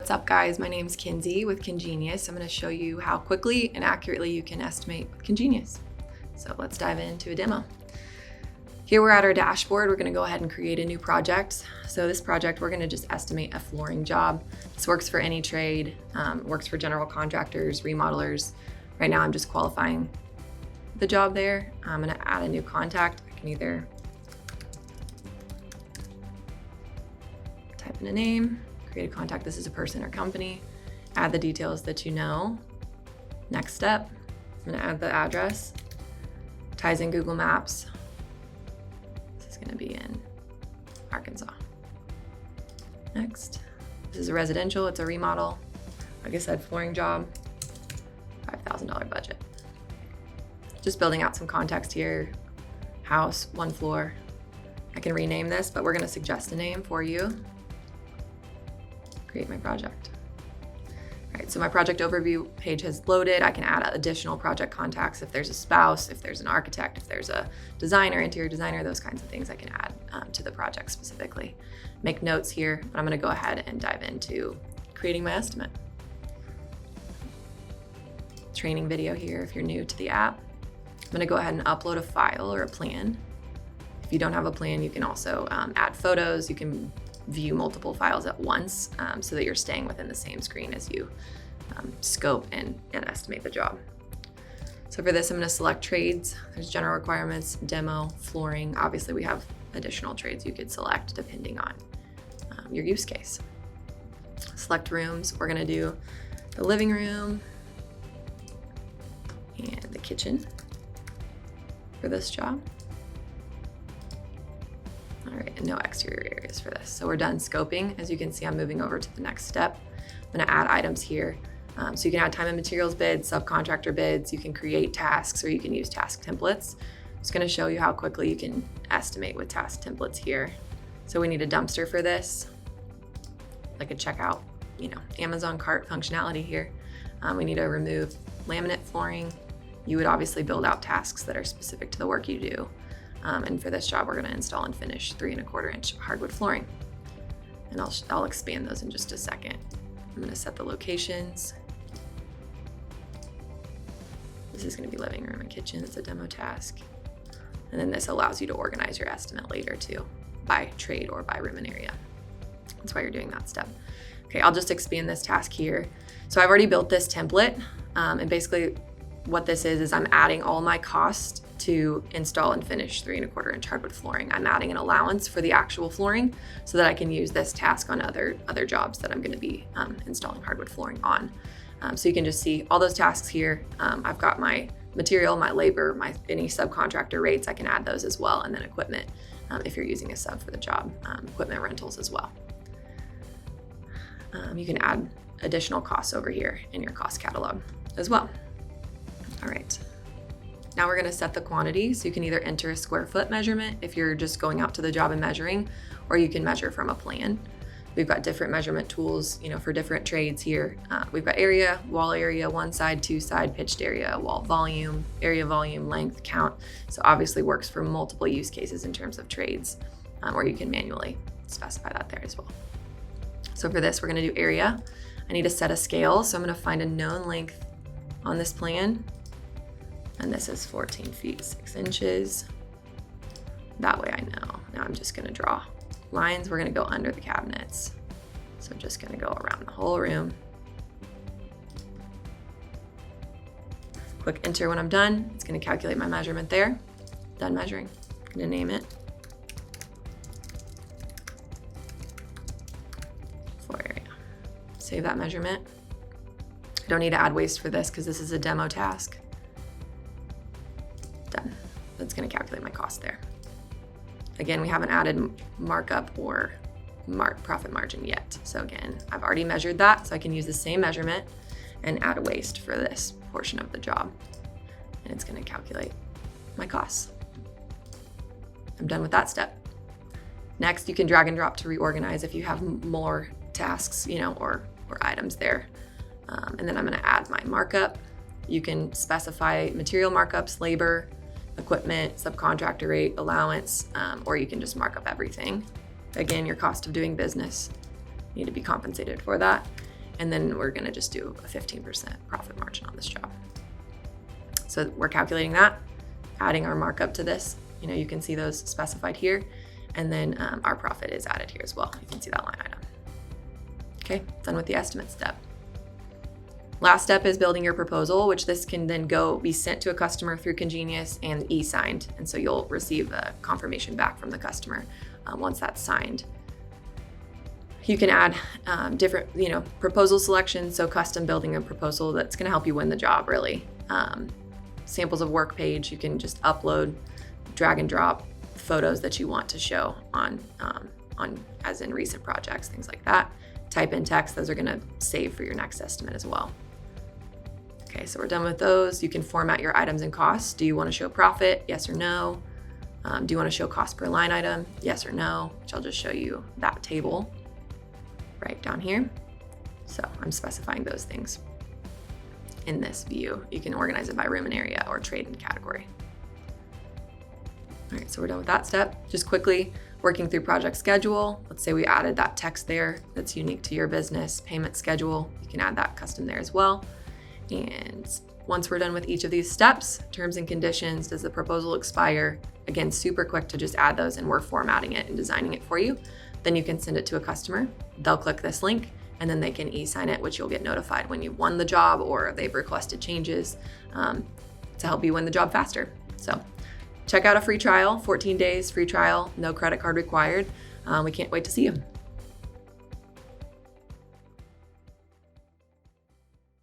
What's up, guys? My name's Kinsey with ConGenius. I'm going to show you how quickly and accurately you can estimate with ConGenius. So let's dive into a demo. Here we're at our dashboard. We're going to go ahead and create a new project. So this project, we're going to just estimate a flooring job. This works for any trade, works for general contractors, remodelers. Right now I'm just qualifying the job there. I'm going to add a new contact. I can either type in a name, create a contact. This is a person or company. Add the details that you know. Next step, I'm gonna add the address. Ties in Google Maps. This is gonna be in Arkansas. Next, this is a residential, it's a remodel. Like I said, flooring job, $5,000 budget. Just building out some context here. House, 1 floor. I can rename this, but we're gonna suggest a name for you. Create my project. All right, so my project overview page has loaded. I can add additional project contacts if there's a spouse, if there's an architect, if there's a designer, interior designer, those kinds of things I can add to the project specifically. Make notes here, but I'm gonna go ahead and dive into creating my estimate. Training video here if you're new to the app. I'm gonna go ahead and upload a file or a plan. If you don't have a plan, you can also add photos. You can view multiple files at once so that you're staying within the same screen as you scope and estimate the job. So for this, I'm going to select trades. There's general requirements, demo, flooring. Obviously, we have additional trades you could select depending on your use case. Select rooms. We're going to do the living room and the kitchen for this job. All right, and no exterior areas for this. So we're done scoping. As you can see, I'm moving over to the next step. I'm gonna add items here. So you can add time and materials bids, subcontractor bids, you can create tasks, or you can use task templates. I'm just gonna show you how quickly you can estimate with task templates here. So we need a dumpster for this, like a checkout, Amazon cart functionality here. We need to remove laminate flooring. You would obviously build out tasks that are specific to the work you do. And for this job, we're gonna install and finish 3¼ inch hardwood flooring. And I'll expand those in just a second. I'm gonna set the locations. This is gonna be living room and kitchen, it's a demo task. And then this allows you to organize your estimate later too, by trade or by room and area. That's why you're doing that step. Okay, I'll just expand this task here. So I've already built this template, and basically what this is I'm adding all my costs to install and finish 3¼ inch hardwood flooring. I'm adding an allowance for the actual flooring so that I can use this task on other jobs that I'm gonna be installing hardwood flooring on. So you can just see all those tasks here. I've got my material, my labor, any subcontractor rates, I can add those as well, and then equipment if you're using a sub for the job, equipment rentals as well. You can add additional costs over here in your cost catalog as well. All right. Now we're gonna set the quantity. So you can either enter a square foot measurement if you're just going out to the job and measuring, or you can measure from a plan. We've got different measurement tools, for different trades here. We've got area, wall area, 1 side, 2 side, pitched area, wall volume, area volume, length, count. So obviously works for multiple use cases in terms of trades, or you can manually specify that there as well. So for this, we're gonna do area. I need to set a scale. So I'm gonna find a known length on this plan. And this is 14 feet, 6 inches. That way I know. Now I'm just gonna draw lines. We're gonna go under the cabinets. So I'm just gonna go around the whole room. Click enter when I'm done. It's gonna calculate my measurement there. Done measuring. I'm gonna name it. Floor area. Save that measurement. I don't need to add waste for this because this is a demo task. Done. That's gonna calculate my cost there. Again, we haven't added markup or profit margin yet. So again, I've already measured that, so I can use the same measurement and add a waste for this portion of the job. And it's gonna calculate my costs. I'm done with that step. Next, you can drag and drop to reorganize if you have more tasks, or items there. And then I'm gonna add my markup. You can specify material markups, labor, equipment, subcontractor rate, allowance, or you can just mark up everything. Again, your cost of doing business, you need to be compensated for that. And then we're gonna just do a 15% profit margin on this job. So we're calculating that, adding our markup to this. You can see those specified here. And then our profit is added here as well. You can see that line item. Okay, done with the estimate step. Last step is building your proposal, which this can then be sent to a customer through ConGenius and e-signed. And so you'll receive a confirmation back from the customer once that's signed. You can add different, proposal selections. So custom building a proposal that's gonna help you win the job, really. Samples of work page, you can just upload, drag and drop photos that you want to show on as in recent projects, things like that. Type in text, those are gonna save for your next estimate as well. Okay, so we're done with those. You can format your items and costs. Do you wanna show profit? Yes or no? Do you wanna show cost per line item? Yes or no? Which I'll just show you that table right down here. So I'm specifying those things in this view. You can organize it by room and area or trade and category. All right, so we're done with that step. Just quickly working through project schedule. Let's say we added that text there that's unique to your business. Payment schedule, you can add that custom there as well. And once we're done with each of these steps, terms and conditions, does the proposal expire? Again, super quick to just add those, and we're formatting it and designing it for you. Then you can send it to a customer. They'll click this link and then they can e-sign it, which you'll get notified when you've won the job or they've requested changes to help you win the job faster. So check out a free trial, 14 days free trial, no credit card required. We can't wait to see you.